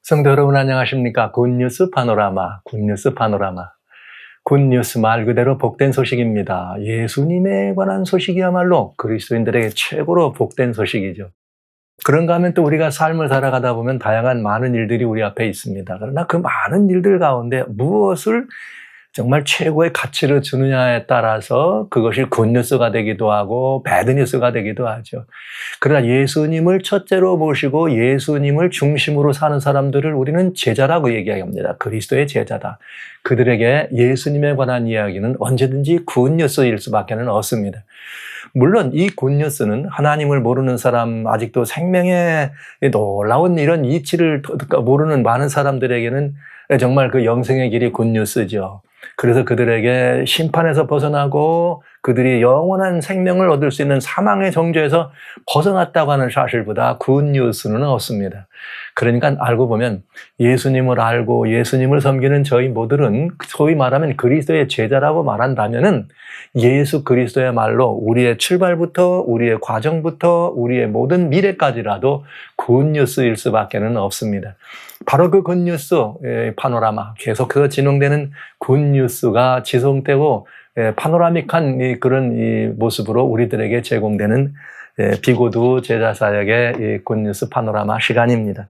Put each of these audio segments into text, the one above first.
성도 여러분 안녕하십니까? 굿뉴스 파노라마, 굿뉴스 파노라마. 굿뉴스 말 그대로 복된 소식입니다. 예수님에 관한 소식이야말로 그리스도인들에게 최고로 복된 소식이죠. 그런가 하면 또 우리가 삶을 살아가다 보면 다양한 많은 일들이 우리 앞에 있습니다. 그러나 그 많은 일들 가운데 무엇을 정말 최고의 가치를 주느냐에 따라서 그것이 굿뉴스가 되기도 하고 배드뉴스가 되기도 하죠. 그러나 예수님을 첫째로 모시고 예수님을 중심으로 사는 사람들을 우리는 제자라고 얘기합니다. 그리스도의 제자다. 그들에게 예수님에 관한 이야기는 언제든지 굿뉴스일 수밖에 없습니다. 물론 이 굿뉴스는 하나님을 모르는 사람, 아직도 생명의 놀라운 이런 이치를 모르는 많은 사람들에게는 정말 그 영생의 길이 굿뉴스죠. 그래서 그들에게 심판에서 벗어나고 그들이 영원한 생명을 얻을 수 있는 사망의 정죄에서 벗어났다고 하는 사실보다 굿뉴스는 없습니다. 그러니까 알고 보면 예수님을 알고 예수님을 섬기는 저희 모두는 소위 말하면 그리스도의 제자라고 말한다면은 예수 그리스도의 말로 우리의 출발부터 우리의 과정부터 우리의 모든 미래까지라도 굿뉴스일 수밖에 없습니다. 바로 그 굿뉴스 파노라마 계속해서 진행되는 굿뉴스가 지속되고 파노라믹한 그런 모습으로 우리들에게 제공되는 비고두 제자사역의 굿뉴스 파노라마 시간입니다.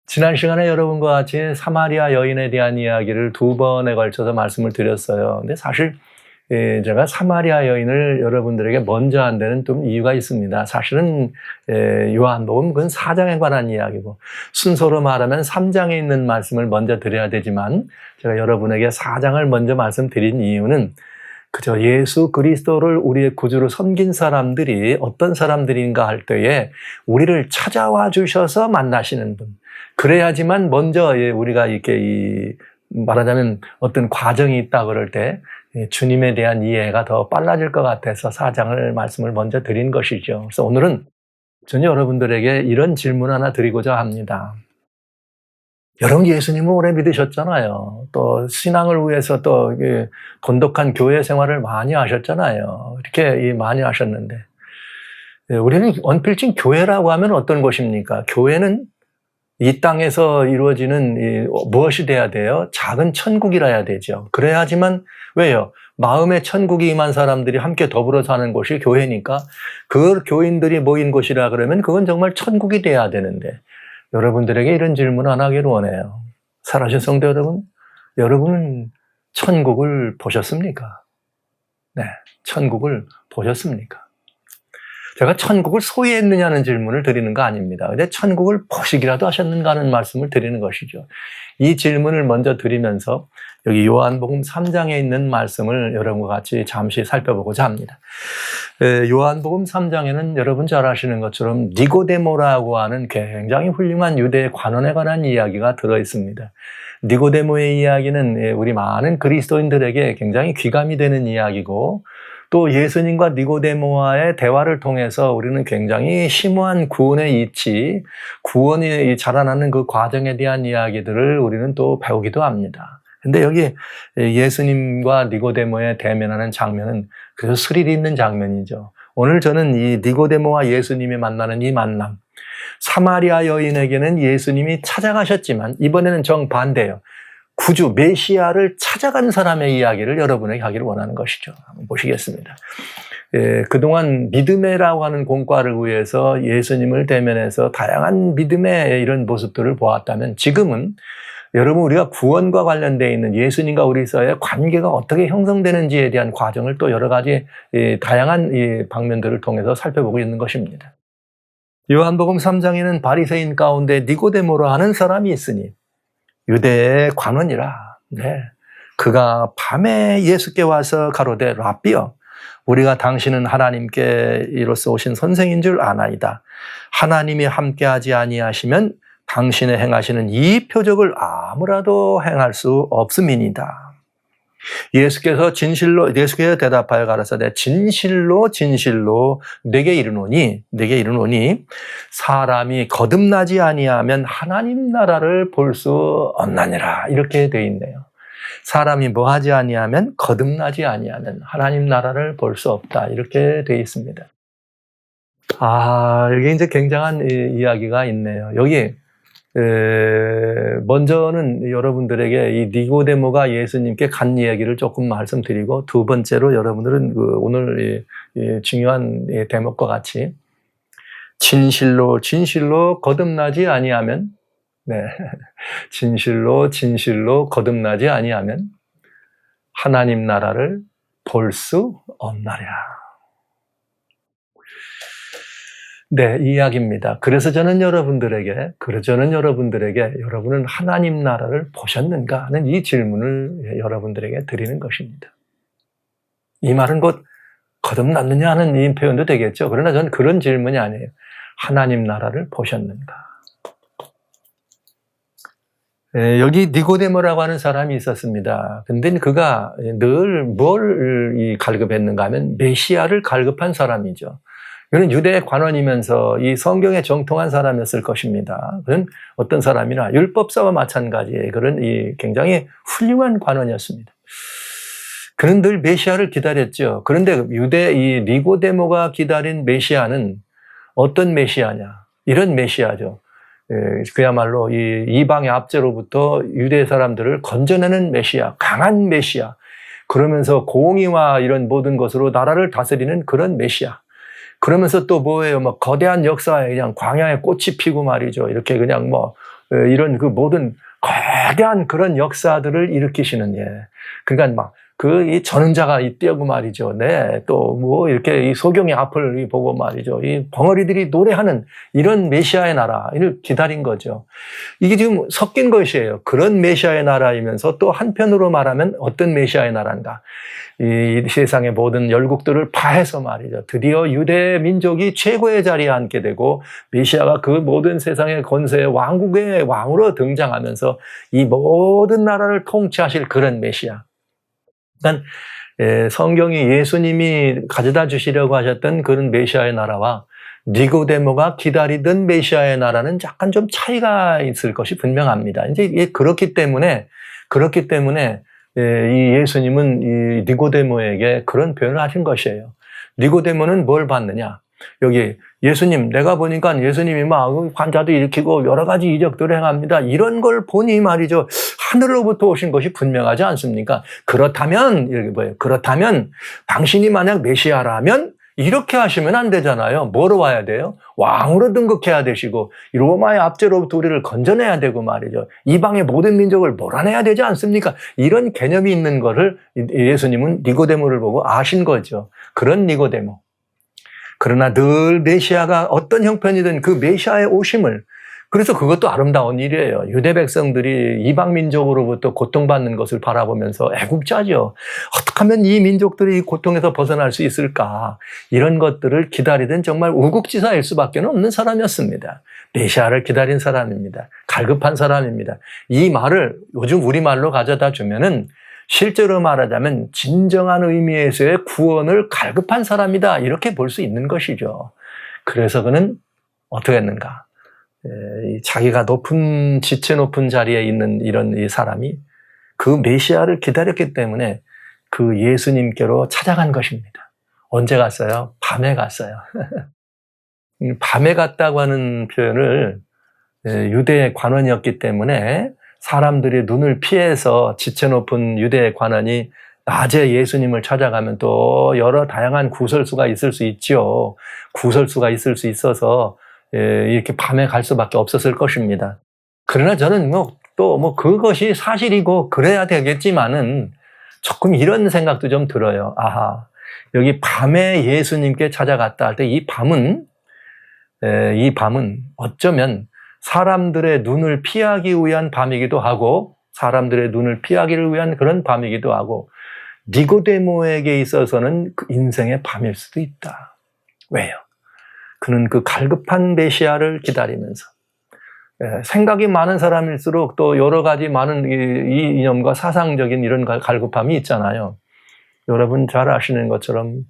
지난 시간에 여러분과 같이 사마리아 여인에 대한 이야기를 2번에 걸쳐서 말씀을 드렸어요. 근데 사실 제가 사마리아 여인을 여러분들에게 먼저 한 데는 좀 이유가 있습니다. 사실은 요한복음 그건 4장에 관한 이야기고 순서로 말하면 3장에 있는 말씀을 먼저 드려야 되지만 제가 여러분에게 4장을 먼저 말씀드린 이유는 그저 예수 그리스도를 우리의 구주로 섬긴 사람들이 어떤 사람들인가 할 때에 우리를 찾아와 주셔서 만나시는 분. 그래야지만 먼저 우리가 이렇게 말하자면 어떤 과정이 있다 그럴 때 주님에 대한 이해가 더 빨라질 것 같아서 4장을 말씀을 먼저 드린 것이죠. 그래서 오늘은 저는 여러분들에게 이런 질문 하나 드리고자 합니다. 여러분 예수님을 오래 믿으셨잖아요. 또 신앙을 위해서 또 돈독한 교회 생활을 많이 하셨잖아요. 이렇게 많이 하셨는데 우리는 언필칭 교회라고 하면 어떤 것입니까? 교회는 이 땅에서 이루어지는 무엇이 돼야 돼요? 작은 천국이라야 되죠. 그래야지만 왜요? 마음의 천국이 임한 사람들이 함께 더불어 사는 곳이 교회니까 그 교인들이 모인 곳이라 그러면 그건 정말 천국이 돼야 되는데 여러분들에게 이런 질문 안 하기를 원해요. 사랑하신 성도 여러분, 여러분은 천국을 보셨습니까? 네, 천국을 보셨습니까? 제가 천국을 소유했느냐는 질문을 드리는 거 아닙니다. 근데 천국을 보시기라도 하셨는가 하는 말씀을 드리는 것이죠. 이 질문을 먼저 드리면서 여기 요한복음 3장에 있는 말씀을 여러분과 같이 잠시 살펴보고자 합니다. 요한복음 3장에는 여러분 잘 아시는 것처럼 니고데모라고 하는 굉장히 훌륭한 유대 관원에 관한 이야기가 들어 있습니다. 니고데모의 이야기는 우리 많은 그리스도인들에게 굉장히 귀감이 되는 이야기고 또 예수님과 니고데모와의 대화를 통해서 우리는 굉장히 심오한 구원의 이치, 구원이 자라나는 그 과정에 대한 이야기들을 우리는 또 배우기도 합니다. 근데 여기 예수님과 니고데모의 대면하는 장면은 그래서 스릴 있는 장면이죠. 오늘 저는 이 니고데모와 예수님이 만나는 이 만남, 사마리아 여인에게는 예수님이 찾아가셨지만 이번에는 정반대예요. 구주 메시아를 찾아간 사람의 이야기를 여러분에게 하기를 원하는 것이죠. 한번 보시겠습니다. 그동안 믿음이라고 하는 공과를 위해서 예수님을 대면해서 다양한 믿음의 이런 모습들을 보았다면 지금은 여러분 우리가 구원과 관련되어 있는 예수님과 우리 사이의 관계가 어떻게 형성되는지에 대한 과정을 또 여러 가지 다양한 방면들을 통해서 살펴보고 있는 것입니다. 요한복음 3장에는 바리새인 가운데 니고데모로 하는 사람이 있으니 유대의 관원이라. 네. 그가 밤에 예수께 와서 가로되 랍비여 우리가 당신은 하나님께 이로써 오신 선생인 줄 아나이다. 하나님이 함께하지 아니하시면 당신의 행하시는 이 표적을 아무라도 행할 수 없음이니이다. 예수께서 대답하여 가라사대 진실로 내게 이르노니 사람이 거듭나지 아니하면 하나님 나라를 볼 수 없나니라. 이렇게 되어 있네요. 사람이 뭐 하지 아니하면 거듭나지 아니하면 하나님 나라를 볼 수 없다. 이렇게 되어 있습니다. 여기 이제 굉장한 이야기가 있네요. 여기 먼저는 여러분들에게 이 니고데모가 예수님께 간 이야기를 조금 말씀드리고, 두 번째로 여러분들은 오늘 이 중요한 대목과 같이 진실로 거듭나지 아니하면, 네, 진실로 거듭나지 아니하면 하나님 나라를 볼 수 없나랴. 네, 이 이야기입니다. 그래서 저는 여러분들에게 여러분은 하나님 나라를 보셨는가 하는 이 질문을 여러분들에게 드리는 것입니다. 이 말은 곧 거듭났느냐 하는 이 표현도 되겠죠. 그러나 저는 그런 질문이 아니에요. 하나님 나라를 보셨는가? 여기 니고데모라고 하는 사람이 있었습니다. 근데 그가 늘 뭘 갈급했는가 하면 메시아를 갈급한 사람이죠. 그는 유대 관원이면서 이 성경에 정통한 사람이었을 것입니다. 그는 어떤 사람이나 율법사와 마찬가지의 그런 이 굉장히 훌륭한 관원이었습니다. 그는 늘 메시아를 기다렸죠. 그런데 이 니고데모가 기다린 메시아는 어떤 메시아냐? 이런 메시아죠. 그야말로 이 이방의 압제로부터 유대 사람들을 건져내는 메시아, 강한 메시아. 그러면서 공의와 이런 모든 것으로 나라를 다스리는 그런 메시아. 그러면서 또 뭐예요? 뭐 거대한 역사에 그냥 광야에 꽃이 피고 말이죠. 이렇게 그냥 이런 그 모든 거대한 그런 역사들을 일으키시는, 그러니까 막 이 전능자가 있대고 말이죠. 네. 또 뭐 이렇게 이 소경의 앞을 보고 말이죠. 이 벙어리들이 노래하는 이런 메시아의 나라를 기다린 거죠. 이게 지금 섞인 것이에요. 그런 메시아의 나라이면서 또 한편으로 말하면 어떤 메시아의 나라인가? 이 세상의 모든 열국들을 파해서 말이죠. 드디어 유대 민족이 최고의 자리에 앉게 되고 메시아가 그 모든 세상의 권세의 왕국의 왕으로 등장하면서 이 모든 나라를 통치하실 그런 메시아. 그러니까 성경이 예수님이 가져다 주시려고 하셨던 그런 메시아의 나라와 니고데모가 기다리던 메시아의 나라는 약간 좀 차이가 있을 것이 분명합니다. 이제 그렇기 때문에 이 예수님은 이 니고데모에게 그런 표현을 하신 것이에요. 니고데모는 뭘 봤느냐? 여기 예수님, 내가 보니까 예수님이 막 환자도 일으키고 여러 가지 이적들을 행합니다. 이런 걸 보니 말이죠. 하늘로부터 오신 것이 분명하지 않습니까? 그렇다면, 이렇게 뭐예요? 그렇다면 당신이 만약 메시아라면 이렇게 하시면 안 되잖아요. 뭐로 와야 돼요? 왕으로 등극해야 되시고 로마의 압제로부터 우리를 건져내야 되고 말이죠. 이방의 모든 민족을 몰아내야 되지 않습니까? 이런 개념이 있는 거를 예수님은 니고데모를 보고 아신 거죠. 그런 니고데모. 그러나 늘 메시아가 어떤 형편이든 그 메시아의 오심을, 그래서 그것도 아름다운 일이에요. 유대 백성들이 이방 민족으로부터 고통받는 것을 바라보면서 애국자죠. 어떻게 하면 이 민족들이 이 고통에서 벗어날 수 있을까? 이런 것들을 기다리던 정말 우국지사일 수밖에 없는 사람이었습니다. 메시아를 기다린 사람입니다. 갈급한 사람입니다. 이 말을 요즘 우리말로 가져다 주면은 실제로 말하자면 진정한 의미에서의 구원을 갈급한 사람이다, 이렇게 볼 수 있는 것이죠. 그래서 그는 어떻게 했는가? 자기가 지체 높은 자리에 있는 이런 이 사람이 그 메시아를 기다렸기 때문에 그 예수님께로 찾아간 것입니다. 언제 갔어요? 밤에 갔어요. 밤에 갔다고 하는 표현을 유대 관원이었기 때문에 사람들이 눈을 피해서 지체 높은 유대 관원이 낮에 예수님을 찾아가면 또 여러 다양한 구설수가 있을 수 있죠. 구설수가 있을 수 있어서 이렇게 밤에 갈 수밖에 없었을 것입니다. 그러나 저는 그것이 사실이고 그래야 되겠지만은 조금 이런 생각도 좀 들어요. 아하, 여기 밤에 예수님께 찾아갔다 할 때 이 밤은 어쩌면 사람들의 눈을 피하기 위한 밤이기도 하고, 사람들의 눈을 피하기를 위한 그런 밤이기도 하고, 니고데모에게 있어서는 그 인생의 밤일 수도 있다. 왜요? 그는 그 갈급한 메시아를 기다리면서, 생각이 많은 사람일수록 또 여러 가지 많은 이 이념과 사상적인 이런 갈급함이 있잖아요. 여러분 잘 아시는 것처럼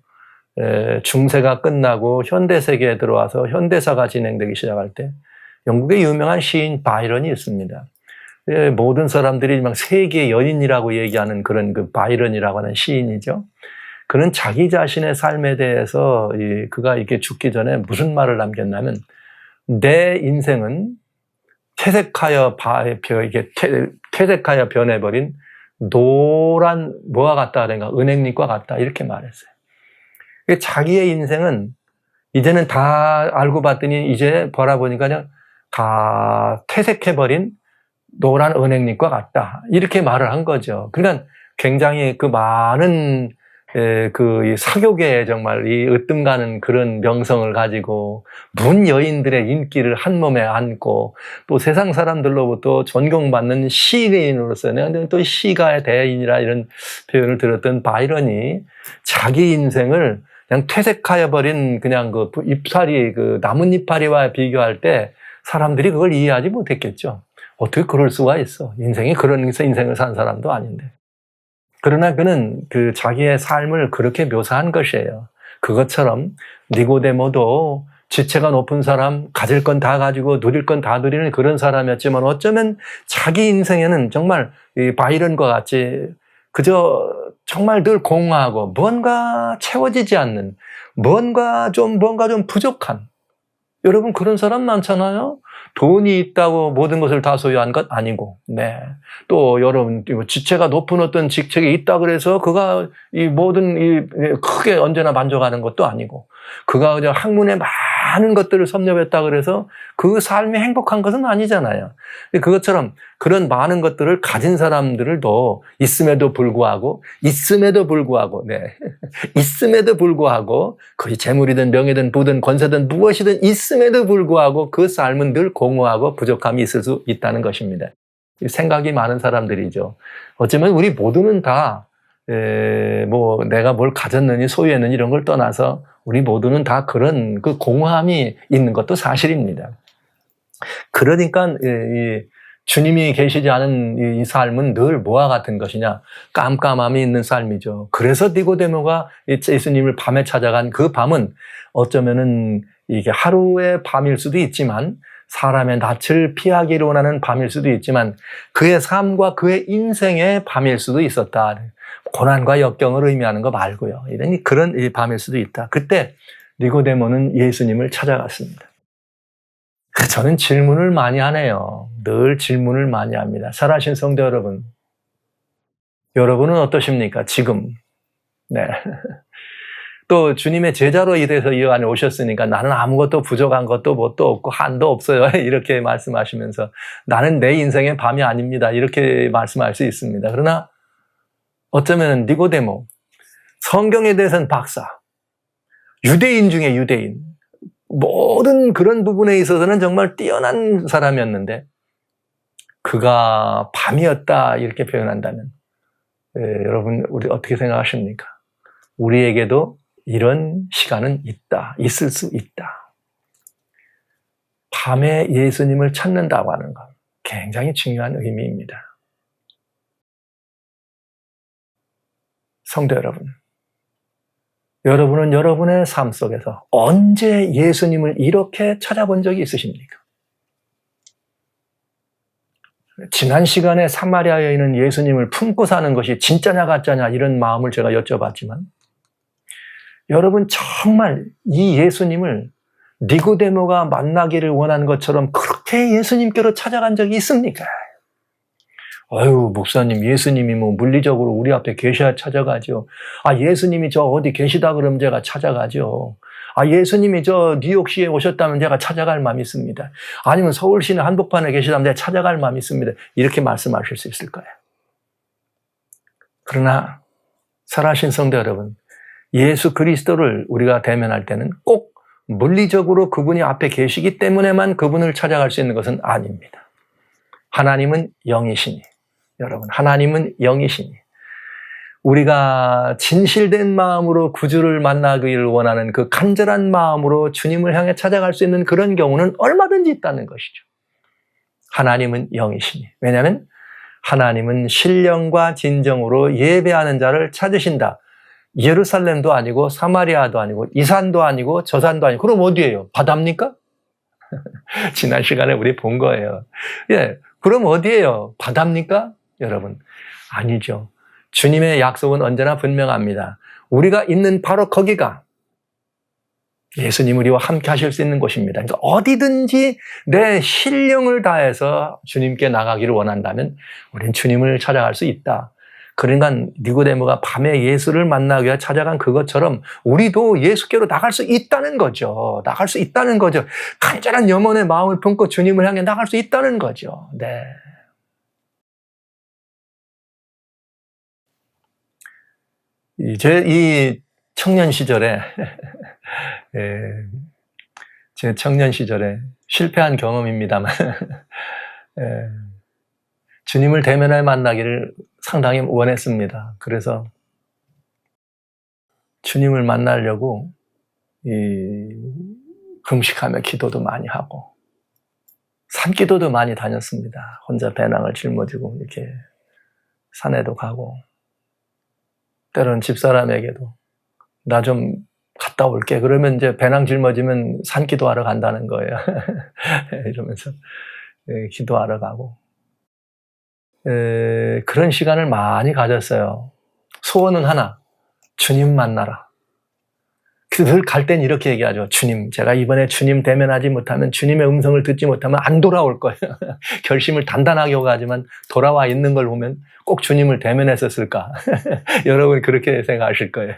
중세가 끝나고 현대세계에 들어와서 현대사가 진행되기 시작할 때 영국의 유명한 시인 바이런이 있습니다. 모든 사람들이 막 세계 연인이라고 얘기하는 그런 그 바이런이라고 하는 시인이죠. 그는 자기 자신의 삶에 대해서 그가 이렇게 죽기 전에 무슨 말을 남겼냐면, 내 인생은 퇴색하여 변해버린 노란 뭐와 같다, 그러니까 은행잎과 같다, 이렇게 말했어요. 자기의 인생은 이제는 다 알고 봤더니 이제 바라보니까 그냥 다 퇴색해버린 노란 은행잎과 같다, 이렇게 말을 한 거죠. 그러니까 굉장히 그 많은 그 사교계에 정말 이 으뜸가는 그런 명성을 가지고 문 여인들의 인기를 한 몸에 안고 또 세상 사람들로부터 존경받는 시인으로서는 또 시가의 대인이라 이런 표현을 들었던 바이런이 자기 인생을 그냥 퇴색하여 버린 그냥 그 잎사리, 그 나뭇잎파리와 비교할 때 사람들이 그걸 이해하지 못했겠죠. 어떻게 그럴 수가 있어? 인생이 그러면서 인생을 산 사람도 아닌데. 그러나 그는 그 자기의 삶을 그렇게 묘사한 것이에요. 그것처럼 니고데모도 지체가 높은 사람, 가질 건 다 가지고 누릴 건 다 누리는 그런 사람이었지만 어쩌면 자기 인생에는 정말 이 바이런과 같이 그저 정말 늘 공허하고 뭔가 채워지지 않는, 뭔가 좀 부족한, 여러분 그런 사람 많잖아요. 돈이 있다고 모든 것을 다 소유한 것 아니고, 네. 또 여러분 지체가 높은 어떤 직책이 있다 그래서 그가 이 모든 크게 언제나 만족하는 것도 아니고, 그가 그냥 학문에 많은 것들을 섭렵했다 그래서 그 삶이 행복한 것은 아니잖아요. 그것처럼 그런 많은 것들을 가진 사람들도 있음에도 불구하고, 네. 있음에도 불구하고, 거의 재물이든 명예든 부든 권세든 무엇이든 있음에도 불구하고 그 삶은 늘 공허하고 부족함이 있을 수 있다는 것입니다. 생각이 많은 사람들이죠. 어쩌면 우리 모두는 다, 내가 뭘 가졌느니 소유했느니 이런 걸 떠나서 우리 모두는 다 그런 그 공허함이 있는 것도 사실입니다. 그러니까 주님이 계시지 않은 이 삶은 늘 뭐와 같은 것이냐? 깜깜함이 있는 삶이죠. 그래서 니고데모가 예수님을 밤에 찾아간 그 밤은 어쩌면은 이게 하루의 밤일 수도 있지만, 사람의 낯을 피하기를 원하는 밤일 수도 있지만, 그의 삶과 그의 인생의 밤일 수도 있었다. 고난과 역경을 의미하는 거 말고요. 이런 그런 밤일 수도 있다. 그때 니고데모는 예수님을 찾아갔습니다. 저는 질문을 많이 하네요. 늘 질문을 많이 합니다. 살아신 성도 여러분, 여러분은 어떠십니까? 지금. 네. 또 주님의 제자로 이래서 이 안에 오셨으니까 나는 아무것도 부족한 것도 뭣도 없고 한도 없어요. 이렇게 말씀하시면서 나는 내 인생의 밤이 아닙니다. 이렇게 말씀할 수 있습니다. 그러나 어쩌면 니고데모, 성경에 대해서는 박사, 유대인 중에 유대인, 모든 그런 부분에 있어서는 정말 뛰어난 사람이었는데 그가 밤이었다 이렇게 표현한다면 여러분 우리 어떻게 생각하십니까? 우리에게도 이런 시간은 있을 수 있다. 밤에 예수님을 찾는다고 하는 것 굉장히 중요한 의미입니다. 성도 여러분, 여러분은 여러분의 삶 속에서 언제 예수님을 이렇게 찾아본 적이 있으십니까? 지난 시간에 사마리아 여인은 예수님을 품고 사는 것이 진짜냐 가짜냐 이런 마음을 제가 여쭤봤지만, 여러분 정말 이 예수님을 니고데모가 만나기를 원한 것처럼 그렇게 예수님께로 찾아간 적이 있습니까? 아유, 목사님, 예수님이 뭐 물리적으로 우리 앞에 계셔야 찾아가죠. 아, 예수님이 저 어디 계시다 그러면 제가 찾아가죠. 아, 예수님이 저 뉴욕시에 오셨다면 제가 찾아갈 마음이 있습니다. 아니면 서울시내 한복판에 계시다면 제가 찾아갈 마음이 있습니다. 이렇게 말씀하실 수 있을 거예요. 그러나 살아신 성도 여러분, 예수 그리스도를 우리가 대면할 때는 꼭 물리적으로 그분이 앞에 계시기 때문에만 그분을 찾아갈 수 있는 것은 아닙니다. 하나님은 영이시니, 여러분, 하나님은 영이시니 우리가 진실된 마음으로 구주를 만나기를 원하는 그 간절한 마음으로 주님을 향해 찾아갈 수 있는 그런 경우는 얼마든지 있다는 것이죠. 하나님은 영이시니, 왜냐하면 하나님은 신령과 진정으로 예배하는 자를 찾으신다. 예루살렘도 아니고 사마리아도 아니고 이 산도 아니고 저 산도 아니고 그럼 어디예요? 바다입니까? 지난 시간에 우리 본 거예요. 예, 그럼 어디예요? 바다입니까? 여러분, 아니죠. 주님의 약속은 언제나 분명합니다. 우리가 있는 바로 거기가 예수님 우리와 함께 하실 수 있는 곳입니다. 그러니까 어디든지 내 신령을 다해서 주님께 나가기를 원한다면 우리는 주님을 찾아갈 수 있다. 그러니까 니고데모가 밤에 예수를 만나기 위해 찾아간 그것처럼 우리도 예수께로 나갈 수 있다는 거죠. 나갈 수 있다는 거죠. 간절한 염원의 마음을 품고 주님을 향해 나갈 수 있다는 거죠. 네. 이 청년 시절에 제 청년 시절에 실패한 경험입니다만 주님을 대면하여 만나기를 상당히 원했습니다. 그래서 주님을 만나려고 금식하며 기도도 많이 하고 산기도도 많이 다녔습니다. 혼자 배낭을 짊어지고 이렇게 산에도 가고 때로는 집사람에게도 나 좀 갔다 올게. 그러면 이제 배낭 짊어지면 산기도하러 간다는 거예요. 이러면서 기도하러 가고 그런 시간을 많이 가졌어요. 소원은 하나, 주님 만나라. 늘 갈 땐 이렇게 얘기하죠. 주님, 제가 이번에 주님 대면하지 못하면, 주님의 음성을 듣지 못하면 안 돌아올 거예요. 결심을 단단하게 하고 하지만 돌아와 있는 걸 보면 꼭 주님을 대면했었을까. 여러분 그렇게 생각하실 거예요.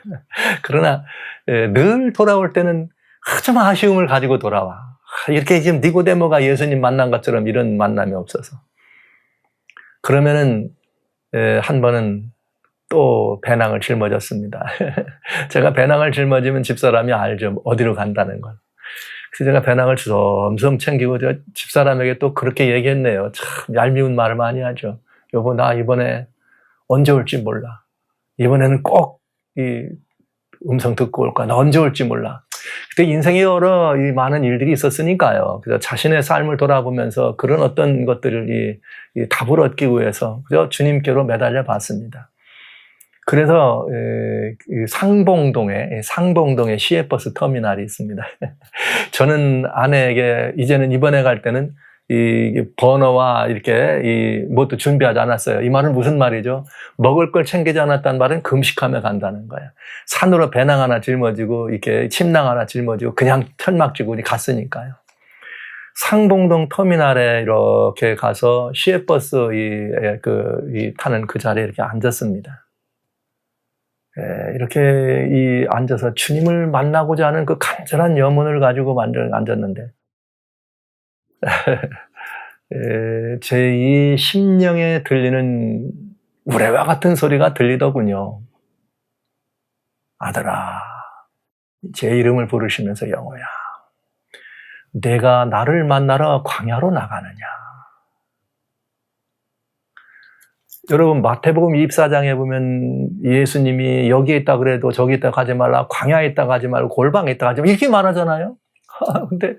그러나 늘 돌아올 때는 좀 아쉬움을 가지고 돌아와. 이렇게 지금 니고데모가 예수님 만난 것처럼 이런 만남이 없어서. 그러면은 한 번은 또 배낭을 짊어졌습니다. 제가 배낭을 짊어지면 집사람이 알죠. 어디로 간다는 걸. 그래서 제가 배낭을 주섬주섬 챙기고 집사람에게 또 그렇게 얘기했네요. 참 얄미운 말을 많이 하죠. 여보, 나 이번에 언제 올지 몰라. 이번에는 꼭 이 음성 듣고 올 거야. 나 언제 올지 몰라. 그때 인생에 여러 이 많은 일들이 있었으니까요. 그래서 자신의 삶을 돌아보면서 그런 어떤 것들을 이 답을 얻기 위해서 그저 주님께로 매달려 봤습니다. 그래서 상봉동에 시외버스 터미널이 있습니다. 저는 아내에게 이제는 이번에 갈 때는 이 버너와 이렇게 뭣도 준비하지 않았어요. 이 말은 무슨 말이죠? 먹을 걸 챙기지 않았다는 말은 금식하며 간다는 거예요. 산으로 배낭 하나 жил머지고 이렇게 침낭 하나 짊어지고 그냥 천막 지고 갔으니까요. 상봉동 터미널에 이렇게 가서 시외버스 타는 그 자리에 이렇게 앉았습니다. 이렇게 앉아서 주님을 만나고자 하는 그 간절한 염원을 가지고 앉았는데 제 이 심령에 들리는 우레와 같은 소리가 들리더군요. 아들아, 제 이름을 부르시면서 영호야, 내가 나를 만나러 광야로 나가느냐. 여러분 마태복음 24장에 보면 예수님이 여기에 있다 그래도 저기 있다 가지 말라, 광야에 있다 가지 말고 골방에 있다 가지 말라 이렇게 말하잖아요. 근데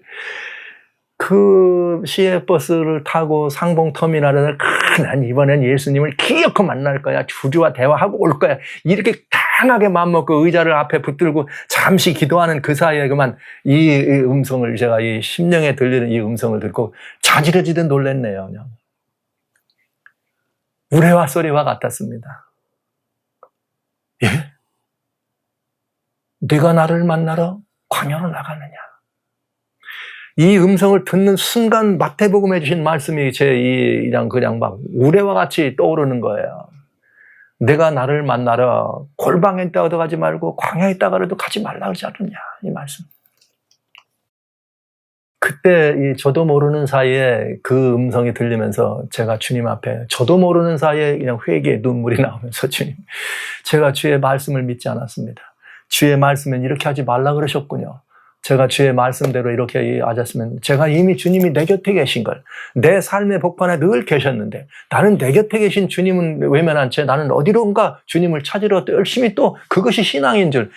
그 시외버스를 타고 상봉터미널에서 난 이번엔 예수님을 기어코 만날 거야. 주주와 대화하고 올 거야. 이렇게 강하게 마음먹고 의자를 앞에 붙들고 잠시 기도하는 그 사이에 그만 이 음성을 제가 이 심령에 들리는 이 음성을 듣고 자지러지듯 놀랐네요. 그냥. 우레와 소리와 같았습니다. 예? 네가 나를 만나러 광야로 나가느냐? 이 음성을 듣는 순간 마태복음에 주신 말씀이 그냥 막 우레와 같이 떠오르는 거예요. 내가 나를 만나러 골방에 있다가도 가지 말고 광야에 있다가도 가지 말라 그러지 않느냐, 이 말씀. 그때 저도 모르는 사이에 그 음성이 들리면서 제가 주님 앞에 저도 모르는 사이에 그냥 회개의 눈물이 나오면서 주님, 제가 주의 말씀을 믿지 않았습니다. 주의 말씀은 이렇게 하지 말라 그러셨군요. 제가 주의 말씀대로 이렇게 하셨으면 제가 이미 주님이 내 곁에 계신 걸, 내 삶의 복판에 늘 계셨는데 나는 내 곁에 계신 주님은 외면한 채 나는 어디론가 주님을 찾으러 열심히 또 그것이 신앙인 줄,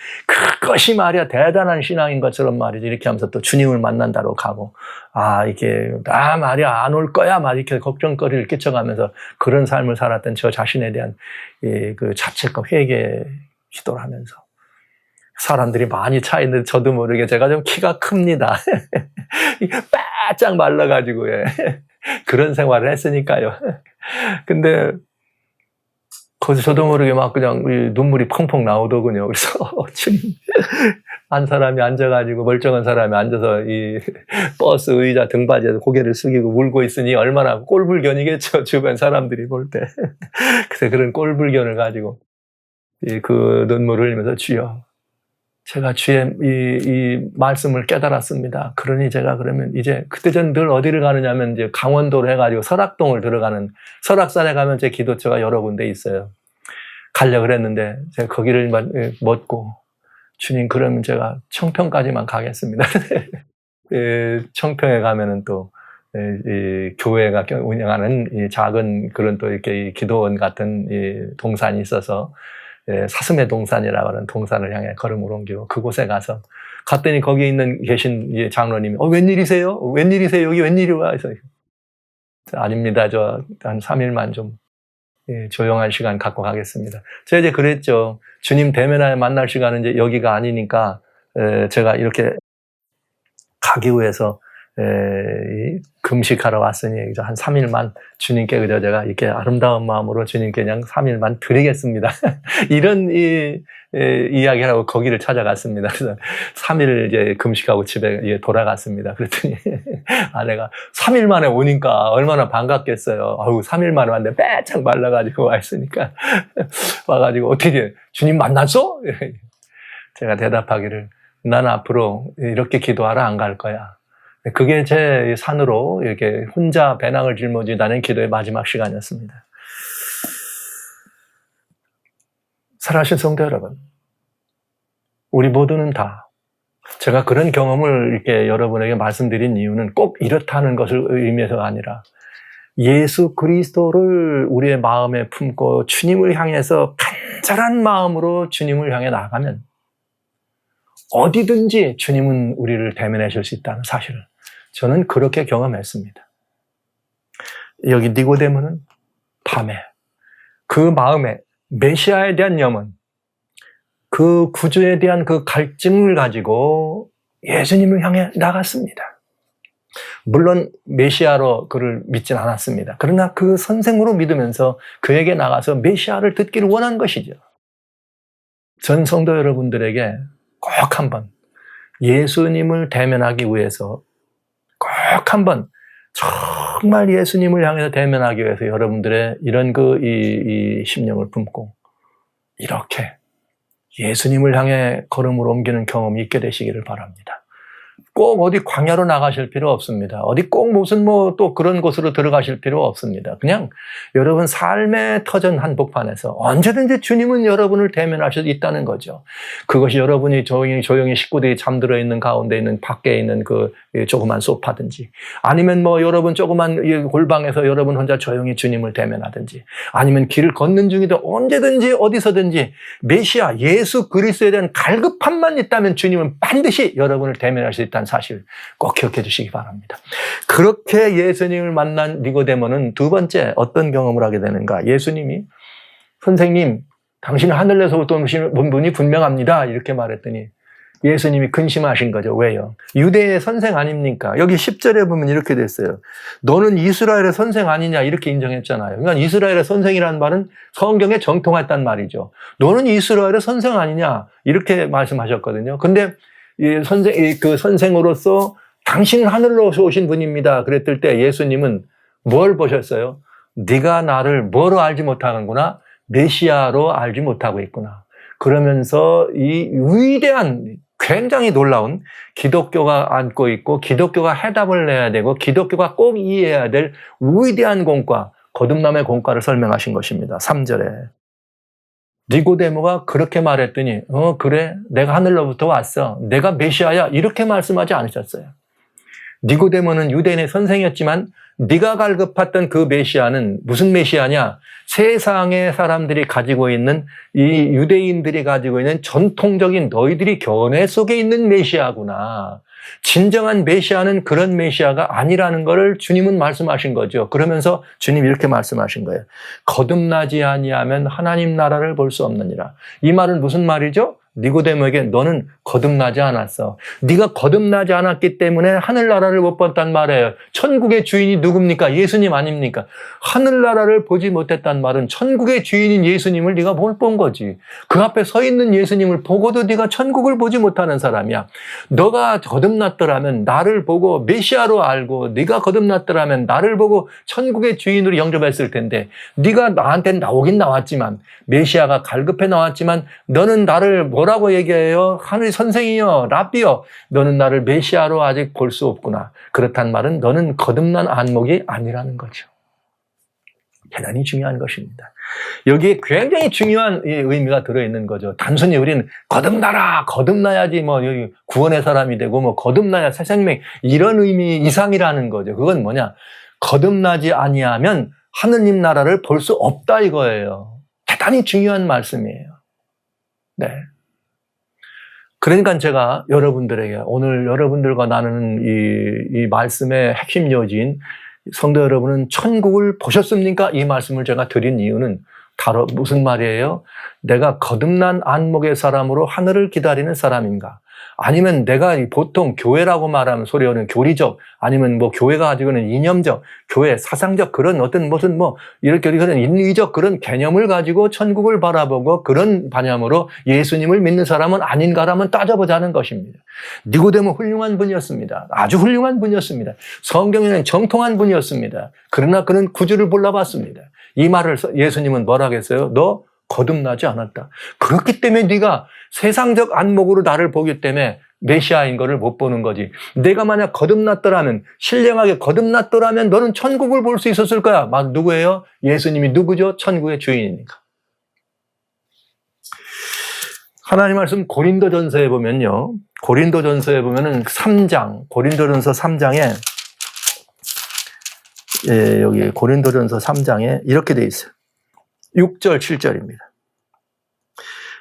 그것이 말이야 대단한 신앙인 것처럼 말이지 이렇게 하면서 또 주님을 만난다고 가고, 이게 나 말이야 안 올 거야 막 이렇게 걱정거리를 끼쳐가면서 그런 삶을 살았던 저 자신에 대한 그 자책과 회개 기도를 하면서 사람들이 많이 차 있는데 저도 모르게 제가 좀 키가 큽니다. 바짝 말라가지고 그런 생활을 했으니까요. 근데 거기서 저도 모르게 막 그냥 눈물이 펑펑 나오더군요. 그래서 주님, 한 사람이 앉아가지고 멀쩡한 사람이 앉아서 이 버스 의자 등받이에서 고개를 숙이고 울고 있으니 얼마나 꼴불견이겠죠. 주변 사람들이 볼 때. 그래서 그런 꼴불견을 가지고 그 눈물을 흘리면서 주여, 제가 주의 이 말씀을 깨달았습니다. 그러니 제가 그러면 이제 그때 전 늘 어디를 가느냐면 이제 강원도로 해가지고 설악동을 들어가는, 설악산에 가면 제 기도처가 여러 군데 있어요. 가려고 그랬는데 제가 거기를 묻고, 주님 그러면 제가 청평까지만 가겠습니다. 청평에 가면은 또 이 교회가 운영하는 이 작은 그런 또 이렇게 기도원 같은 이 동산이 있어서 사슴의 동산이라고 하는 동산을 향해 걸음을 옮기고 그곳에 갔더니 거기에 계신 장로님이 웬일이세요? 웬일이세요? 여기 웬일이야? 그래서 아닙니다. 저 한 3일만 좀 조용한 시간 갖고 가겠습니다. 제가 이제 그랬죠. 주님 대면하여 만날 시간은 이제 여기가 아니니까 제가 이렇게 가기 위해서 금식하러 왔으니 한 3일만 주님께 그저 제가 이렇게 아름다운 마음으로 주님께 그냥 3일만 드리겠습니다. 이런 이야기를 하고 거기를 찾아갔습니다. 그래서 3일 이제 금식하고 집에 돌아갔습니다. 그랬더니 아내가 3일 만에 오니까 얼마나 반갑겠어요. 아유, 3일 만에 왔는데 빼짝 말라가지고 와 있으니까 와가지고 어떻게 주님 만났어? 제가 대답하기를 난 앞으로 이렇게 기도하러 안 갈 거야. 그게 제 산으로 이렇게 혼자 배낭을 짊어지다는 기도의 마지막 시간이었습니다. 사랑하신 성도 여러분, 우리 모두는 다 제가 그런 경험을 이렇게 여러분에게 말씀드린 이유는 꼭 이렇다는 것을 의미해서가 아니라 예수 그리스도를 우리의 마음에 품고 주님을 향해서 간절한 마음으로 주님을 향해 나가면 어디든지 주님은 우리를 대면해 줄 수 있다는 사실을 저는 그렇게 경험했습니다. 여기 니고데모는 밤에 그 마음에 메시아에 대한 염원, 그 구주에 대한 그 갈증을 가지고 예수님을 향해 나갔습니다. 물론 메시아로 그를 믿진 않았습니다. 그러나 그 선생으로 믿으면서 그에게 나가서 메시아를 듣기를 원한 것이죠. 전 성도 여러분들에게 꼭 한번 예수님을 대면하기 위해서 꼭 한번 정말 예수님을 향해서 대면하기 위해서 여러분들의 이런 이 심령을 품고 이렇게 예수님을 향해 걸음을 옮기는 경험이 있게 되시기를 바랍니다. 꼭 어디 광야로 나가실 필요 없습니다. 어디 꼭 무슨 또 그런 곳으로 들어가실 필요 없습니다. 그냥 여러분 삶의 터전 한복판에서 언제든지 주님은 여러분을 대면하실 수 있다는 거죠. 그것이 여러분이 조용히 식구들이 잠들어 있는 가운데 있는 밖에 있는 그 조그만 소파든지, 아니면 여러분 조그만 골방에서 여러분 혼자 조용히 주님을 대면하든지, 아니면 길을 걷는 중이든 언제든지 어디서든지 메시아 예수 그리스도에 대한 갈급함만 있다면 주님은 반드시 여러분을 대면할 수 있다는 사실 꼭 기억해 주시기 바랍니다. 그렇게 예수님을 만난 니고데모는 두 번째 어떤 경험을 하게 되는가? 예수님이 선생님, 당신은 하늘에서부터 오신 분이 분명합니다. 이렇게 말했더니 예수님이 근심하신 거죠. 왜요? 유대의 선생 아닙니까? 여기 10절에 보면 이렇게 됐어요. 너는 이스라엘의 선생 아니냐? 이렇게 인정했잖아요. 그러니까 이스라엘의 선생이라는 말은 성경에 정통했단 말이죠. 너는 이스라엘의 선생 아니냐? 이렇게 말씀하셨거든요. 근데 그 선생으로서 당신은 하늘로서 오신 분입니다. 그랬을 때 예수님은 뭘 보셨어요? 네가 나를 뭐로 알지 못하는구나? 메시아로 알지 못하고 있구나. 그러면서 이 위대한 굉장히 놀라운 기독교가 안고 있고 기독교가 해답을 내야 되고 기독교가 꼭 이해해야 될 위대한 공과, 거듭남의 공과를 설명하신 것입니다. 3절에 니고데모가 그렇게 말했더니 그래, 내가 하늘로부터 왔어, 내가 메시아야, 이렇게 말씀하지 않으셨어요. 니고데모는 유대인의 선생이었지만 네가 갈급했던 그 메시아는 무슨 메시아냐? 세상의 사람들이 가지고 있는, 이 유대인들이 가지고 있는 전통적인 너희들이 견해 속에 있는 메시아구나. 진정한 메시아는 그런 메시아가 아니라는 것을 주님은 말씀하신 거죠. 그러면서 주님이 이렇게 말씀하신 거예요. 거듭나지 아니하면 하나님 나라를 볼 수 없느니라. 이 말은 무슨 말이죠? 니고데모에게 너는 거듭나지 않았어. 네가 거듭나지 않았기 때문에 하늘나라를 못 봤단 말이에요. 천국의 주인이 누굽니까? 예수님 아닙니까? 하늘나라를 보지 못했단 말은 천국의 주인인 예수님을 네가 못 본 거지. 그 앞에 서 있는 예수님을 보고도 네가 천국을 보지 못하는 사람이야. 너가 거듭났더라면 나를 보고 메시아로 알고 네가 거듭났더라면 나를 보고 천국의 주인으로 영접했을 텐데 네가 나한테 나오긴 나왔지만 메시아가 갈급해 나왔지만 너는 나를 뭐라고 얘기해요? 하늘 선생이여, 랍비여. 너는 나를 메시아로 아직 볼 수 없구나. 그렇단 말은 너는 거듭난 안목이 아니라는 거죠. 대단히 중요한 것입니다. 여기에 굉장히 중요한 의미가 들어있는 거죠. 단순히 우리는 거듭나라, 거듭나야지 뭐 여기 구원의 사람이 되고 뭐 거듭나야 새 생명 이런 의미 이상이라는 거죠. 그건 뭐냐? 거듭나지 아니하면 하느님 나라를 볼 수 없다 이거예요. 대단히 중요한 말씀이에요. 네. 그러니까 제가 여러분들에게 오늘 여러분들과 나누는 이 말씀의 핵심 요지인 성도 여러분은 천국을 보셨습니까? 이 말씀을 제가 드린 이유는 바로 무슨 말이에요? 내가 거듭난 안목의 사람으로 하늘을 기다리는 사람인가? 아니면 내가 보통 교회라고 말하면 소리하는 교리적, 아니면 뭐 교회가 가지고 있는 이념적, 교회 사상적 그런 어떤 무슨 뭐 이렇게 그런 인위적 그런 개념을 가지고 천국을 바라보고 그런 반향으로 예수님을 믿는 사람은 아닌가라면 따져보자는 것입니다. 니고데모 훌륭한 분이었습니다. 아주 훌륭한 분이었습니다. 성경에는 정통한 분이었습니다. 그러나 그는 구주를 몰라봤습니다. 이 말을 예수님은 뭐라고 했어요? 너 거듭나지 않았다. 그렇기 때문에 네가 세상적 안목으로 나를 보기 때문에 메시아인 것을 못 보는 거지. 내가 만약 거듭났더라면, 신령하게 거듭났더라면 너는 천국을 볼 수 있었을 거야. 누구예요? 예수님이 누구죠? 천국의 주인이니까. 하나님 말씀 고린도전서에 보면요. 고린도전서에 보면은 3장, 고린도전서 3장에 여기 고린도전서 3장에 이렇게 돼 있어요. 6절, 7절입니다.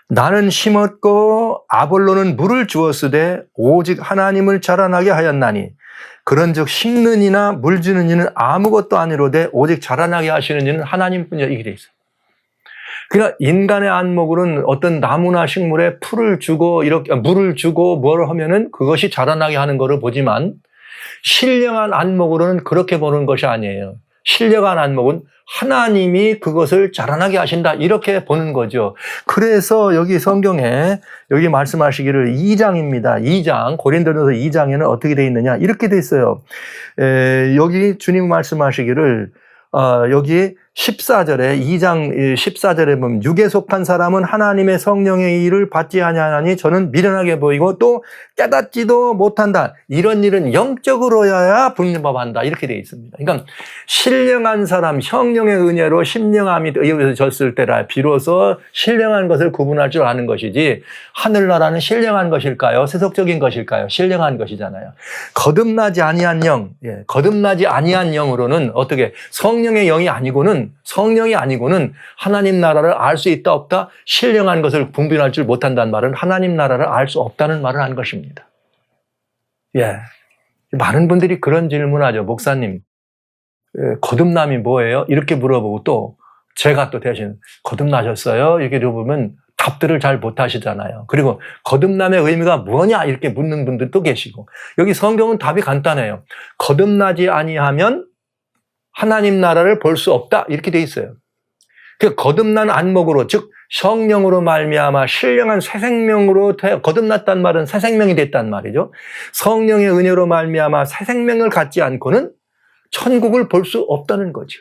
나는 심었고 아볼로는 물을 주었으되 오직 하나님을 자라나게 하였나니 그런즉 심는 이나 물 주는 이는 아무것도 아니로되 오직 자라나게 하시는 이는 하나님뿐이라 이렇게 돼 있어요. 그러니까 인간의 안목으로는 어떤 나무나 식물에 풀을 주고 이렇게 물을 주고 뭘 하면은 그것이 자라나게 하는 것을 보지만 신령한 안목으로는 그렇게 보는 것이 아니에요. 신령한 안목은 하나님이 그것을 자라나게 하신다 이렇게 보는 거죠. 그래서 여기 성경에 여기 말씀하시기를 2장입니다. 2장 고린도전서 2장에는 어떻게 되어 있느냐 이렇게 되어 있어요. 여기 주님 말씀하시기를 여기 14절에 2장 14절에 보면 육에 속한 사람은 하나님의 성령의 일을 받지 아니하나니 저는 미련하게 보이고 또 깨닫지도 못한다. 이런 일은 영적으로여야 분별한다. 이렇게 되어 있습니다. 그러니까 신령한 사람, 성령의 은혜로 신령함이 이어졌을 때라 비로소 신령한 것을 구분할 줄 아는 것이지 하늘나라는 신령한 것일까요? 세속적인 것일까요? 신령한 것이잖아요. 거듭나지 아니한 영, 거듭나지 아니한 영으로는 어떻게 성령의 영이 아니고는 성령이 아니고는 하나님 나라를 알 수 있다 없다 신령한 것을 분별할 줄 못한다는 말은 하나님 나라를 알 수 없다는 말을 한 것입니다. 많은 분들이 그런 질문하죠. 목사님 거듭남이 뭐예요? 이렇게 물어보고 또 제가 또 대신 거듭나셨어요? 이렇게 물어보면 답들을 잘 못하시잖아요. 그리고 거듭남의 의미가 뭐냐 이렇게 묻는 분들도 계시고 여기 성경은 답이 간단해요. 거듭나지 아니하면 하나님 나라를 볼 수 없다 이렇게 돼 있어요. 그 거듭난 안목으로 즉 성령으로 말미암아 신령한 새 생명으로 거듭났단 말은 새 생명이 됐단 말이죠. 성령의 은혜로 말미암아 새 생명을 갖지 않고는 천국을 볼 수 없다는 거죠.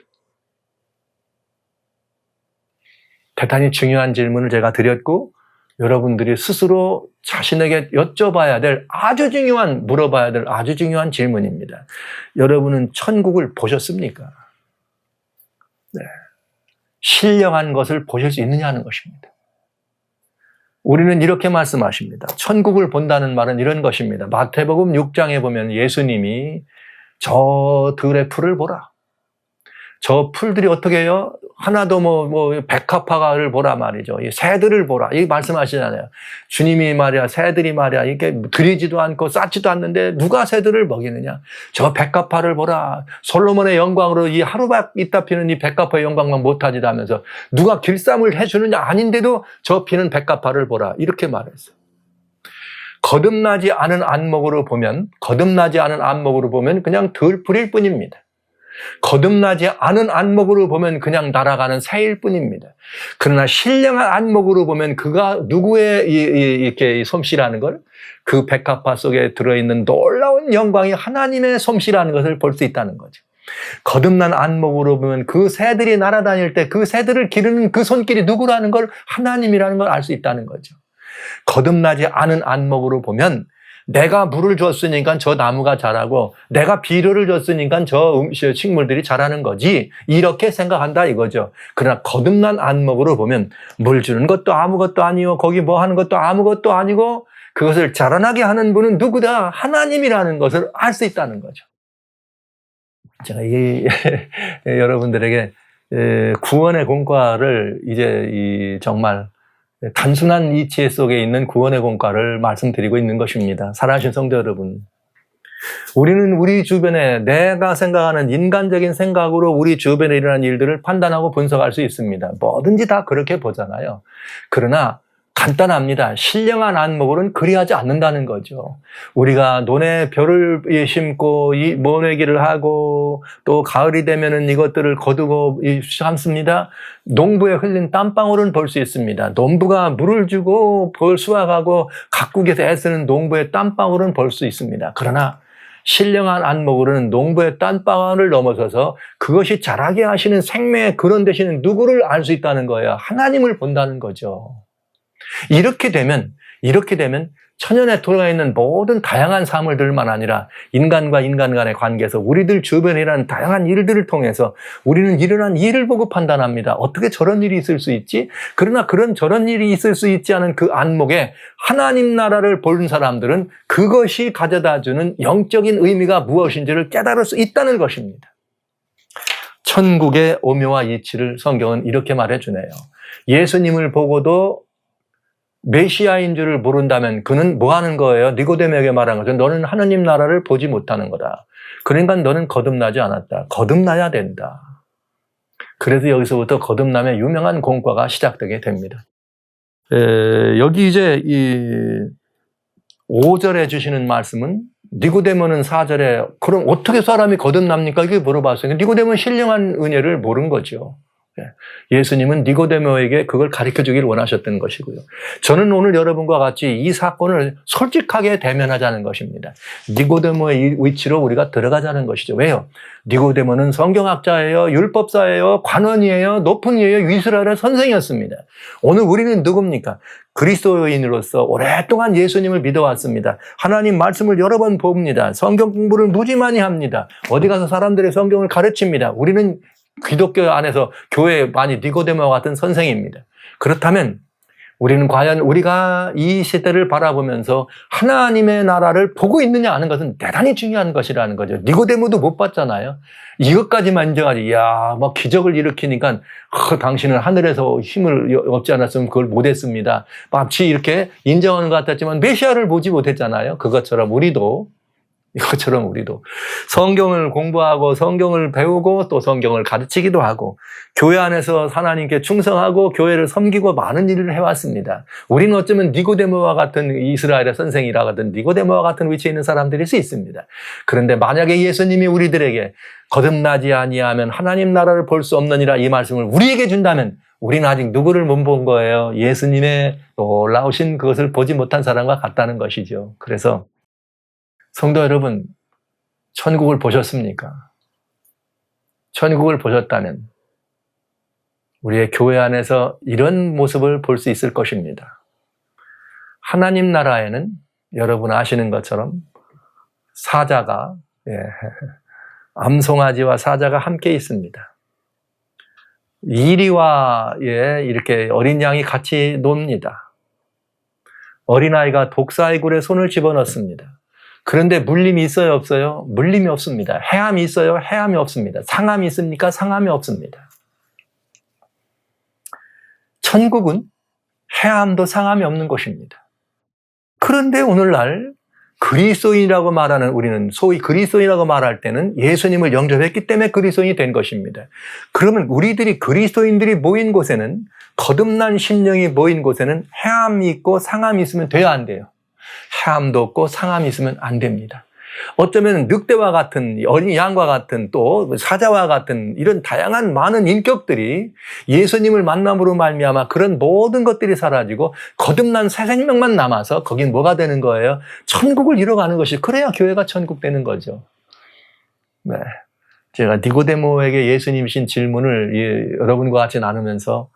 대단히 중요한 질문을 제가 드렸고 여러분들이 스스로 자신에게 여쭤봐야 될 아주 중요한, 물어봐야 될 아주 중요한 질문입니다. 여러분은 천국을 보셨습니까? 네. 신령한 것을 보실 수 있느냐는 것입니다. 우리는 이렇게 말씀하십니다. 천국을 본다는 말은 이런 것입니다. 마태복음 6장에 보면 예수님이 저 들의 풀을 보라. 저 풀들이 어떻게 해요? 하나도 백합화를 보라 말이죠. 이 새들을 보라. 이 말씀하시잖아요. 주님이 말이야, 새들이 말이야, 이게 들이지도 않고 쌓지도 않는데 누가 새들을 먹이느냐? 저 백합화를 보라. 솔로몬의 영광으로 이 하루밖 있다 피는 이 백합화의 영광만 못하지도 하면서 누가 길쌈을 해주느냐? 아닌데도 저 피는 백합화를 보라. 이렇게 말했어요. 거듭나지 않은 안목으로 보면 그냥 들풀일 뿐입니다. 거듭나지 않은 안목으로 보면 그냥 날아가는 새일 뿐입니다. 그러나 신령한 안목으로 보면 그가 누구의 이렇게 솜씨라는 걸, 그 백합화 속에 들어있는 놀라운 영광이 하나님의 솜씨라는 것을 볼 수 있다는 거죠. 거듭난 안목으로 보면 그 새들이 날아다닐 때 그 새들을 기르는 그 손길이 누구라는 걸, 하나님이라는 걸 알 수 있다는 거죠. 거듭나지 않은 안목으로 보면 내가 물을 줬으니까 저 나무가 자라고 내가 비료를 줬으니까 저 식물들이 자라는 거지, 이렇게 생각한다 이거죠. 그러나 거듭난 안목으로 보면 물 주는 것도 아무것도 아니요, 거기 뭐 하는 것도 아무것도 아니고 그것을 자라나게 하는 분은 누구다? 하나님이라는 것을 알 수 있다는 거죠. 제가 여러분들에게 구원의 공과를 이제 정말 단순한 이치 속에 있는 구원의 공과를 말씀드리고 있는 것입니다. 사랑하신 성도 여러분, 우리는 우리 주변에 내가 생각하는 인간적인 생각으로 우리 주변에 일어나는 일들을 판단하고 분석할 수 있습니다. 뭐든지 다 그렇게 보잖아요. 그러나 간단합니다. 신령한 안목으로는 그리하지 않는다는 거죠. 우리가 논에 벼를 심고 모내기를 하고 또 가을이 되면은 이것들을 거두고 심습니다. 농부에 흘린 땀방울은 볼 수 있습니다. 농부가 물을 주고 벌 수확하고 가꾸기에서 애쓰는 농부의 땀방울은 볼 수 있습니다. 그러나 신령한 안목으로는 농부의 땀방울을 넘어서서 그것이 자라게 하시는 생명의 근원 되시는 누구를 알 수 있다는 거예요. 하나님을 본다는 거죠. 이렇게 되면 천연에 들어가 있는 모든 다양한 사물들만 아니라 인간과 인간 간의 관계에서 우리들 주변에 일어나는 다양한 일들을 통해서 우리는 일어난 일을 보고 판단합니다. 어떻게 저런 일이 있을 수 있지? 그러나 저런 일이 있을 수 있지 않은 그 안목에 하나님 나라를 본 사람들은 그것이 가져다주는 영적인 의미가 무엇인지를 깨달을 수 있다는 것입니다. 천국의 오묘와 이치를 성경은 이렇게 말해주네요. 예수님을 보고도 메시아인 줄을 모른다면 그는 뭐 하는 거예요? 니고데모에게 말한 거죠. 너는 하나님 나라를 보지 못하는 거다. 그러니까 너는 거듭나지 않았다. 거듭나야 된다. 그래서 여기서부터 거듭남의 유명한 공과가 시작되게 됩니다. 여기 이제 이 5절에 주시는 말씀은, 니고데모는 4절에 그럼 어떻게 사람이 거듭납니까? 이렇게 물어봤어요. 니고데모는 신령한 은혜를 모른 거죠. 예수님은 니고데모에게 그걸 가르쳐주기를 원하셨던 것이고요. 저는 오늘 여러분과 같이 이 사건을 솔직하게 대면하자는 것입니다. 니고데모의 위치로 우리가 들어가자는 것이죠. 왜요? 니고데모는 성경학자예요, 율법사예요, 관원이에요, 높은 이에요, 이스라엘의 선생이었습니다. 오늘 우리는 누굽니까? 그리스도인으로서 오랫동안 예수님을 믿어왔습니다. 하나님 말씀을 여러 번 봅니다. 성경 공부를 무지 많이 합니다. 어디 가서 사람들의 성경을 가르칩니다. 우리는 기독교 안에서 교회에 많이 니고데모와 같은 선생입니다. 그렇다면 우리는 과연 우리가 이 시대를 바라보면서 하나님의 나라를 보고 있느냐 하는 것은 대단히 중요한 것이라는 거죠. 니고데모도 못 봤잖아요. 이것까지만 인정하지. 이야, 막 기적을 일으키니까 당신은 하늘에서 힘을 얻지 않았으면 그걸 못했습니다. 마치 이렇게 인정하는 것 같았지만 메시아를 보지 못했잖아요. 이것처럼 우리도 성경을 공부하고 성경을 배우고 또 성경을 가르치기도 하고 교회 안에서 하나님께 충성하고 교회를 섬기고 많은 일을 해왔습니다. 우리는 어쩌면 니고데모와 같은 이스라엘의 선생이라 하던 니고데모와 같은 위치에 있는 사람들일 수 있습니다. 그런데 만약에 예수님이 우리들에게 거듭나지 아니하면 하나님 나라를 볼 수 없느니라 이 말씀을 우리에게 준다면 우리는 아직 누구를 못 본 거예요? 예수님의 놀라우신 그것을 보지 못한 사람과 같다는 것이죠. 그래서 성도 여러분, 천국을 보셨습니까? 천국을 보셨다면 우리의 교회 안에서 이런 모습을 볼 수 있을 것입니다. 하나님 나라에는 여러분 아시는 것처럼 사자가, 암송아지와 사자가 함께 있습니다. 이리와 이렇게 어린 양이 같이 놉니다. 어린아이가 독사의 굴에 손을 집어넣습니다. 그런데 물림이 있어요, 없어요? 물림이 없습니다. 해함이 있어요? 해함이 없습니다. 상함이 있습니까? 상함이 없습니다. 천국은 해함도 상함이 없는 곳입니다. 그런데 오늘날 그리스도인이라고 말하는 우리는 소위 그리스도인이라고 말할 때는 예수님을 영접했기 때문에 그리스도인이 된 것입니다. 그러면 우리들이 그리스도인들이 모인 곳에는, 거듭난 심령이 모인 곳에는 해함이 있고 상함이 있으면 돼야 안 돼요. 해함도 없고 상함이 있으면 안 됩니다. 어쩌면 늑대와 같은, 어린 양과 같은, 또 사자와 같은 이런 다양한 많은 인격들이 예수님을 만남으로 말미암아 그런 모든 것들이 사라지고 거듭난 새 생명만 남아서 거긴 뭐가 되는 거예요? 천국을 이뤄가는 것이, 그래야 교회가 천국 되는 거죠. 네. 제가 니고데모에게 예수님이신 질문을 여러분과 같이 나누면서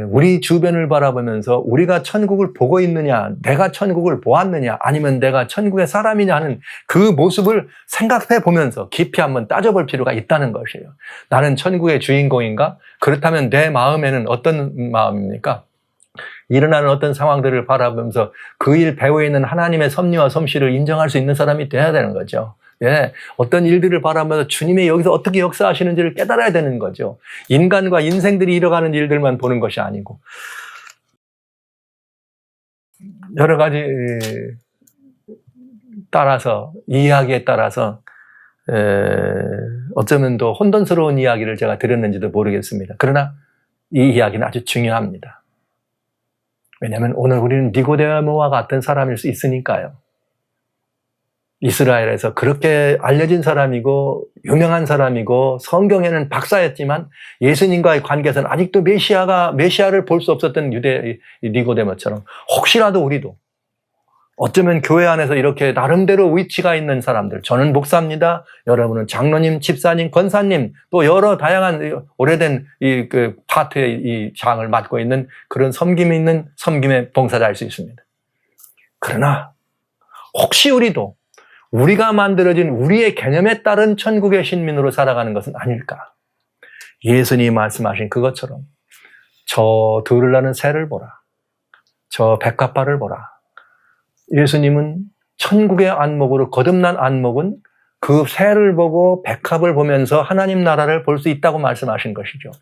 우리 주변을 바라보면서 우리가 천국을 보고 있느냐, 내가 천국을 보았느냐, 아니면 내가 천국의 사람이냐 하는 그 모습을 생각해 보면서 깊이 한번 따져볼 필요가 있다는 것이에요. 나는 천국의 주인공인가? 그렇다면 내 마음에는 어떤 마음입니까? 일어나는 어떤 상황들을 바라보면서 그 일 배후에 있는 하나님의 섭리와 솜씨를 인정할 수 있는 사람이 돼야 되는 거죠. 예, 어떤 일들을 바라보면서 주님이 여기서 어떻게 역사하시는지를 깨달아야 되는 거죠. 인간과 인생들이 이뤄가는 일들만 보는 것이 아니고, 여러 가지 따라서, 이야기에 따라서 어쩌면 또 혼돈스러운 이야기를 제가 드렸는지도 모르겠습니다. 그러나 이 이야기는 아주 중요합니다. 왜냐하면 오늘 우리는 니고데모와 같은 사람일 수 있으니까요. 이스라엘에서 그렇게 알려진 사람이고 유명한 사람이고 성경에는 박사였지만 예수님과의 관계에서는 아직도 메시아를 볼 수 없었던 유대 니고데모처럼, 혹시라도 우리도 어쩌면 교회 안에서 이렇게 나름대로 위치가 있는 사람들, 저는 목사입니다, 여러분은 장로님, 집사님, 권사님, 또 여러 다양한 오래된 파트의 이 장을 맡고 있는 그런 섬김이 있는 섬김의 봉사자일 수 있습니다. 그러나 혹시 우리가 만들어진 우리의 개념에 따른 천국의 신민으로 살아가는 것은 아닐까? 예수님이 말씀하신 그것처럼 저 들으려는 새를 보라, 저 백합화를 보라. 예수님은 천국의 안목으로, 거듭난 안목은 그 새를 보고 백합을 보면서 하나님 나라를 볼 수 있다고 말씀하신 것이죠.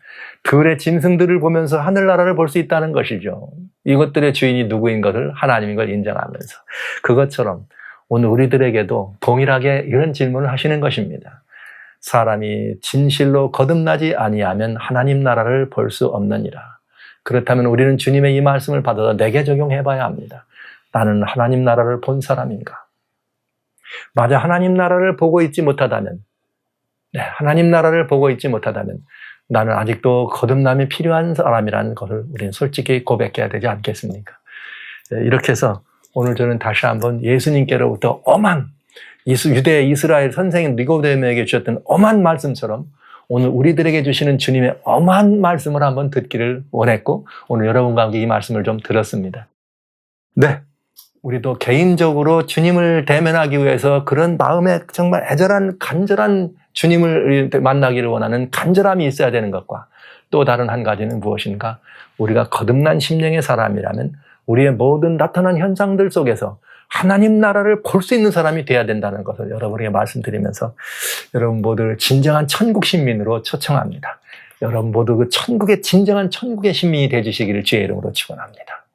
들의 짐승들을 보면서 하늘나라를 볼 수 있다는 것이죠. 이것들의 주인이 누구인 것을, 하나님인 걸 인정하면서. 그것처럼 오늘 우리들에게도 동일하게 이런 질문을 하시는 것입니다. 사람이 진실로 거듭나지 아니하면 하나님 나라를 볼 수 없느니라. 그렇다면 우리는 주님의 이 말씀을 받아서 내게 적용해 봐야 합니다. 나는 하나님 나라를 본 사람인가? 맞아, 하나님 나라를 보고 있지 못하다면, 하나님 나라를 보고 있지 못하다면 나는 아직도 거듭남이 필요한 사람이라는 것을 우리는 솔직히 고백해야 되지 않겠습니까? 이렇게 해서 오늘 저는 다시 한번 예수님께로부터 엄한 유대 이스라엘 선생님 니고데모에게 주셨던 엄한 말씀처럼 오늘 우리들에게 주시는 주님의 엄한 말씀을 한번 듣기를 원했고, 오늘 여러분과 함께 이 말씀을 좀 들었습니다. 네, 우리도 개인적으로 주님을 대면하기 위해서 그런 마음에 정말 애절한 간절한 주님을 만나기를 원하는 간절함이 있어야 되는 것과, 또 다른 한 가지는 무엇인가? 우리가 거듭난 심령의 사람이라면 우리의 모든 나타난 현상들 속에서 하나님 나라를 볼 수 있는 사람이 되어야 된다는 것을 여러분에게 말씀드리면서 여러분 모두를 진정한 천국 신민으로 초청합니다. 여러분 모두 그 진정한 천국의 신민이 되어주시기를 주의 이름으로 축원합니다.